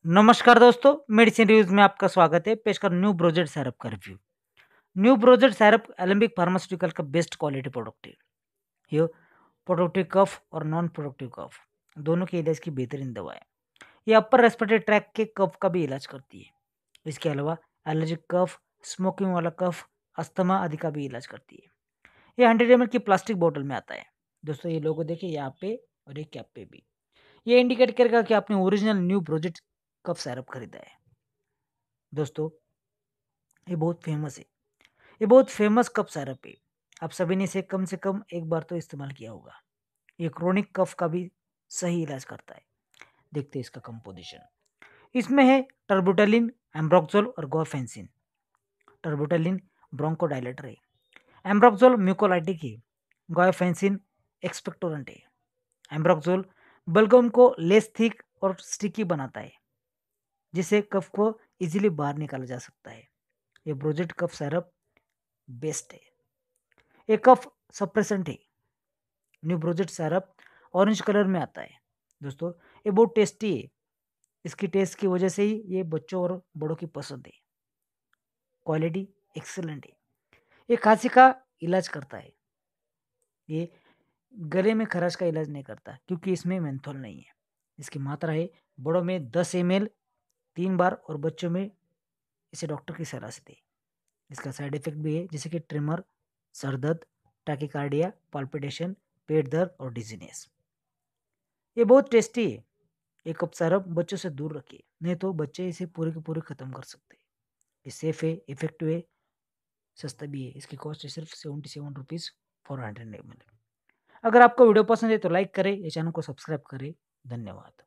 नमस्कार दोस्तों, medicine reviews में आपका स्वागत है। पेश कर न्यू ब्रोजेड सैरप का रिव्यू। न्यू ब्रोजेड सैरप एलेम्बिक फार्मास्यूटिकल का बेस्ट क्वालिटी प्रोडक्ट है। ये प्रोडक्टिव कफ और नॉन प्रोडक्टिव कफ दोनों के इलाज की बेहतरीन दवा है। ये अपर रेस्पिरेटरी ट्रैक के कफ का भी इलाज करती है। इसके अलावा एलर्जिक कफ, स्मोकिंग वाला कफ, अस्थमा आदि का भी इलाज करती है। ये 100 ml की प्लास्टिक बोतल में आता है। दोस्तों ये लोगो देखिए यहाँ पे और ये कैप पे भी। ये इंडिकेट करेगा कि आपने ओरिजिनल न्यू ब्रोजेड कफ सैरप खरीदा है। दोस्तों ये बहुत फेमस है। ये बहुत फेमस कफ सिरप है। आप सभी ने इसे कम से कम एक बार तो इस्तेमाल किया होगा। ये क्रोनिक कफ का भी सही इलाज करता है। देखते हैं इसका कंपोजिशन। इसमें है टर्बुटेलिन, एम्ब्रोक्सोल और गोफेंसिन। टर्बुटेलिन ब्रोंकोडायलेटर है। एम्ब्रोक्सोल म्यूकोलाइटिक है। गोफेंसिन एक्सपेक्टोरेंट है। एम्ब्रोक्सोल बलगम को लेस थिक और स्टिकी बनाता है, जिससे कफ को इजीली बाहर निकाला जा सकता है। ये ब्रोजेड कफ सिरप बेस्ट है। ये कफ सप्रेसेंट है। न्यू ब्रोजेट सिरप ऑरेंज कलर में आता है। दोस्तों ये बहुत टेस्टी है। इसकी टेस्ट की वजह से ही ये बच्चों और बड़ों की पसंद है। क्वालिटी एक्सेलेंट है। ये खांसी का इलाज करता है। ये गले में खराश का इलाज नहीं करता, क्योंकि इसमें मेंथोल नहीं है। इसकी मात्रा है बड़ों में 10 ml 3 बार और बच्चों में इसे डॉक्टर की सलाह से दें। इसका साइड इफेक्ट भी है, जैसे कि ट्रिमर, सर दर्द, टैकिकार्डिया, पाल्पिटेशन, पेट दर्द और डिजीनेस। ये बहुत टेस्टी है। एक कप सिरप बच्चों से दूर रखिए, नहीं तो बच्चे इसे पूरे के पूरे खत्म कर सकते हैं। ये सेफ है, इफेक्टिव है, सस्ता भी है। इसकी कॉस्ट है सिर्फ 77 रुपीज़ फॉर 100 ml। अगर आपको वीडियो पसंद है तो लाइक करें, ये चैनल को सब्सक्राइब करें। धन्यवाद।